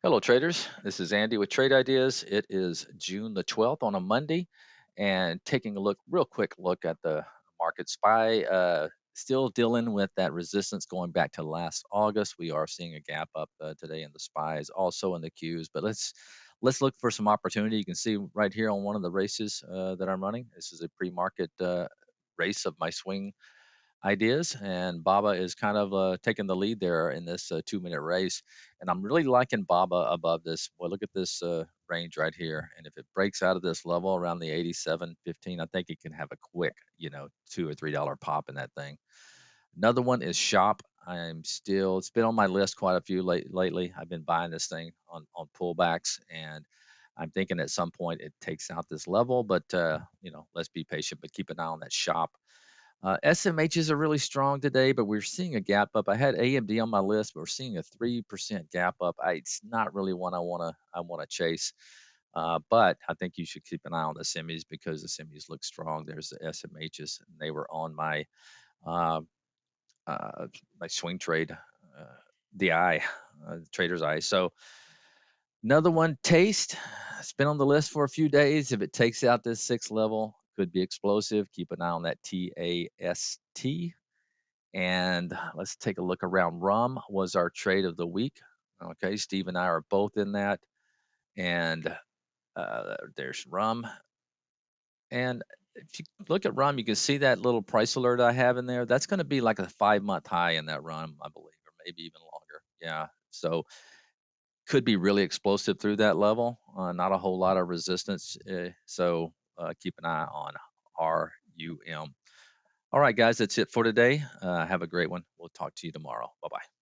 Hello, traders. This is Andy with Trade Ideas. It is June the 12th on a Monday, and taking a real quick look at the market SPY. Still dealing with that resistance going back to last August. We are seeing a gap up today in the SPYs, also in the Qs. But let's look for some opportunity. You can see right here on one of the races that I'm running. This is a pre-market race of my swing ideas, and Baba is kind of taking the lead there in this 2 minute race. And I'm really liking Baba above this. Well, look at this range right here, and if it breaks out of this level around the 87.15, I think it can have a quick, $2 or $3 pop in that thing. Another one is Shop. It's been on my list quite a few lately. I've been buying this thing on pullbacks, and I'm thinking at some point it takes out this level, but let's be patient, but keep an eye on that Shop. SMHs are really strong today, but we're seeing a gap up. I had AMD on my list, but we're seeing a 3% gap up. It's not really one I wanna chase. But I think you should keep an eye on the semis because the semis look strong. There's the SMHs, and they were on uh, my swing trade, DI, trader's eye. So another one, Taste. It's been on the list for a few days. If it takes out this 6 level, could be explosive. Keep an eye on that TAST. And let's take a look around. Rum was our trade of the week. Okay, Steve and I are both in that. And there's rum. And if you look at rum, you can see that little price alert I have in there. That's going to be like a 5 month high in that rum, I believe, or maybe even longer. Yeah. So could be really explosive through that level. Not a whole lot of resistance. So keep an eye on RUM. All right, guys, that's it for today. Have a great one. We'll talk to you tomorrow. Bye bye.